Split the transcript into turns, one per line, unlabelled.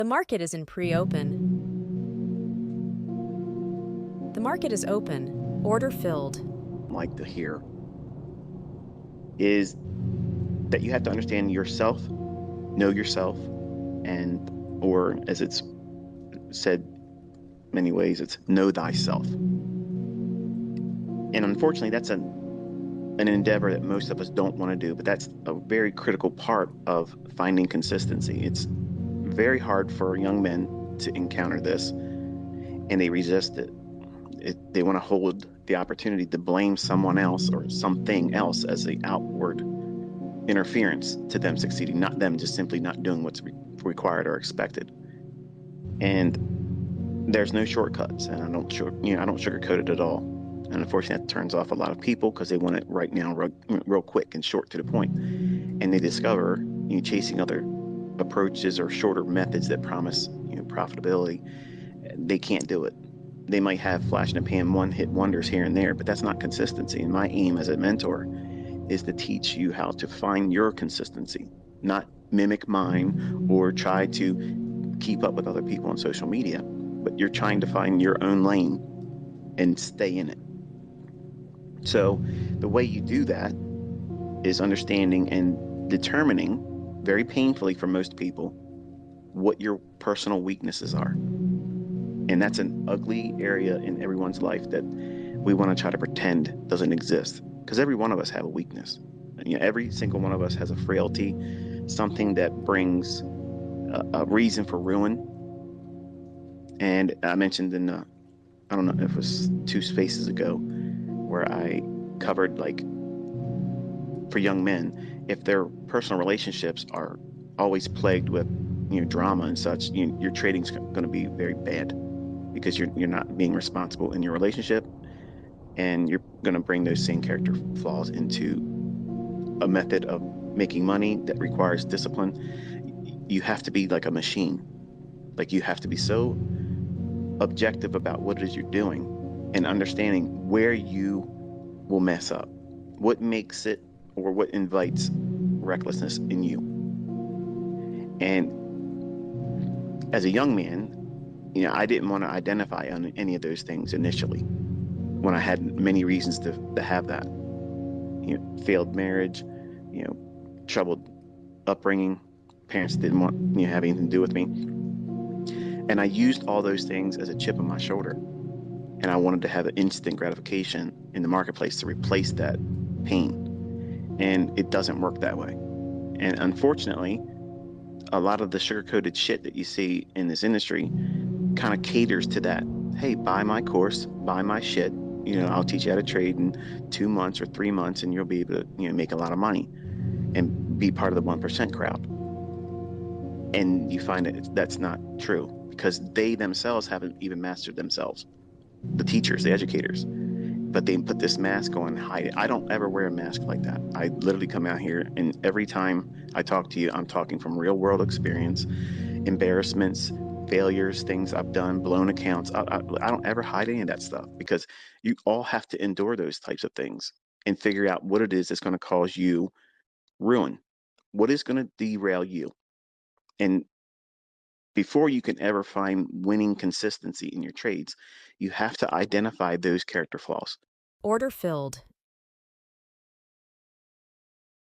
The market is in pre-open. The market is open. Order filled.
Like to hear is that you have to understand yourself, know yourself, and, or as it's said many ways, it's know thyself. And unfortunately, that's an endeavor that most of us don't want to do, but that's a very critical part of finding consistency. It's very hard for young men to encounter this, and they resist it. They want to hold the opportunity to blame someone else or something else as the outward interference to them succeeding, not them just simply not doing what's required or expected. And there's no shortcuts, and I don't sugarcoat it at all. And unfortunately, that turns off a lot of people because they want it right now, real quick and short to the point. And they discover, chasing other approaches or shorter methods that promise, profitability. They can't do it. They might have flash in the pan one hit wonders here and there, but that's not consistency. And my aim as a mentor is to teach you how to find your consistency, not mimic mine or try to keep up with other people on social media, but you're trying to find your own lane and stay in it. So the way you do that is understanding and determining, very painfully for most people, what your personal weaknesses are. And that's an ugly area in everyone's life that we want to try to pretend doesn't exist, because every one of us have a weakness. Every single one of us has a frailty, something that brings a reason for ruin. And I mentioned I don't know if it was two spaces ago, where I covered, like, for young men, if their personal relationships are always plagued with, drama and such, your trading's going to be very bad, because you're not being responsible in your relationship, and you're going to bring those same character flaws into a method of making money that requires discipline. You have to be like a machine. Like, you have to be so objective about what it is you're doing and understanding where you will mess up, what makes it or what invites recklessness in you. And as a young man, I didn't want to identify on any of those things initially, when I had many reasons to have that. Failed marriage, troubled upbringing, parents didn't want have anything to do with me, and I used all those things as a chip on my shoulder, and I wanted to have an instant gratification in the marketplace to replace that pain, and it doesn't work that way. And unfortunately, a lot of the sugar-coated shit that you see in this industry kind of caters to that. Hey, buy my course, buy my shit. I'll teach you how to trade in 2 months or 3 months, and you'll be able to, make a lot of money and be part of the 1% crowd. And you find that that's not true, because they themselves haven't even mastered themselves. The teachers, the educators, but they put this mask on, hide it. I don't ever wear a mask like that. I literally come out here, and every time I talk to you, I'm talking from real world experience, embarrassments, failures, things I've done, blown accounts. I don't ever hide any of that stuff, because you all have to endure those types of things and figure out what it is that's going to cause you ruin, what is going to derail you. And before you can ever find winning consistency in your trades, you have to identify those character flaws.
Order filled.